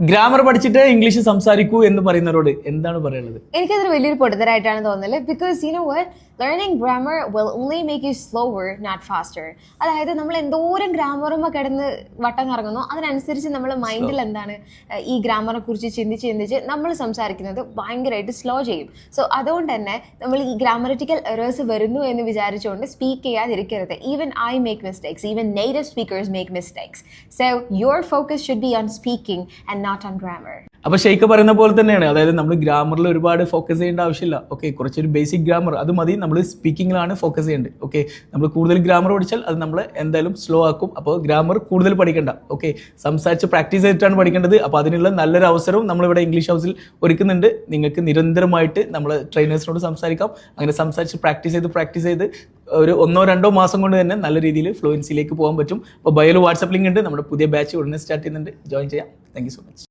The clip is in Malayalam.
ഗ്രാമർ പഠിച്ചിട്ട് ഇംഗ്ലീഷ് സംസാരിക്കൂ എന്ന് പറയുന്നവരോട് എന്താണ് പറയുന്നത്? എനിക്കതൊരു വലിയൊരു പൊടുത്തരായിട്ടാണ് തോന്നുന്നത്. Because you know what, learning grammar will only make you slower not faster. അതായത് നമ്മൾ എന്തോരം ഗ്രാമറുമ്മ കിടന്ന് വട്ടം കറങ്ങുന്നു, അതിനനുസരിച്ച് നമ്മൾ മൈൻഡിൽ എന്താണ് ഈ ഗ്രാമറിനെ കുറിച്ച് ചിന്തിച്ച് നമ്മൾ സംസാരിക്കുന്നത് ഭയങ്കരമായിട്ട് സ്ലോ ചെയ്യും. സോ അതുകൊണ്ട് തന്നെ നമ്മൾ ഈ ഗ്രാമറ്റിക്കൽ എറേഴ്സ് വരുന്നു എന്ന് വിചാരിച്ചുകൊണ്ട് സ്പീക്ക് ചെയ്യാതിരിക്കരുത്. Even I make mistakes, even native speakers make mistakes. So your focus should be on speaking and not on grammar. അപ്പൊ ഷെയ്ഖ് പറയുന്ന പോലെ തന്നെയാണ്. അതായത് നമ്മൾ ഗ്രാമറിൽ ഒരുപാട് ഫോക്കസ് ചെയ്യേണ്ട ആവശ്യമില്ല. ഓക്കെ, കുറച്ചൊരു ബേസിക് ഗ്രാമർ അത് മതി. നമ്മൾ സ്പീക്കിങ്ങിലാണ് ഫോക്കസ് ചെയ്യേണ്ടത്. ഓക്കെ, നമ്മൾ കൂടുതൽ ഗ്രാമർ പഠിച്ചാൽ അത് നമ്മൾ എന്തായാലും സ്ലോ ആക്കും. അപ്പോൾ ഗ്രാമർ കൂടുതൽ പഠിക്കണ്ട. ഓക്കെ, സംസാരിച്ച് പ്രാക്ടീസ് ചെയ്തിട്ടാണ് പഠിക്കേണ്ടത്. അപ്പോൾ അതിനുള്ള നല്ലൊരു അവസരവും നമ്മളിവിടെ ഇംഗ്ലീഷ് ഹൗസിൽ ഒരുക്കുന്നുണ്ട്. നിങ്ങൾക്ക് നിരന്തരമായിട്ട് നമ്മൾ ട്രെയിനേഴ്സിനോട് സംസാരിക്കാം. അങ്ങനെ സംസാരിച്ച് പ്രാക്ടീസ് ചെയ്ത് ഒരു 1-2 മാസം കൊണ്ട് തന്നെ നല്ല രീതിയിൽ ഫ്ലുവൻസിയിലേക്ക് പോകാൻ പറ്റും. അപ്പോൾ ബയോയിൽ വാട്സപ്പ് ലിങ്ക് ഉണ്ട്. നമ്മുടെ പുതിയ ബാച്ച് ഉടനെ സ്റ്റാർട്ട് ചെയ്യുന്നുണ്ട്. ജോയിൻ ചെയ്യാം. Thank you so much.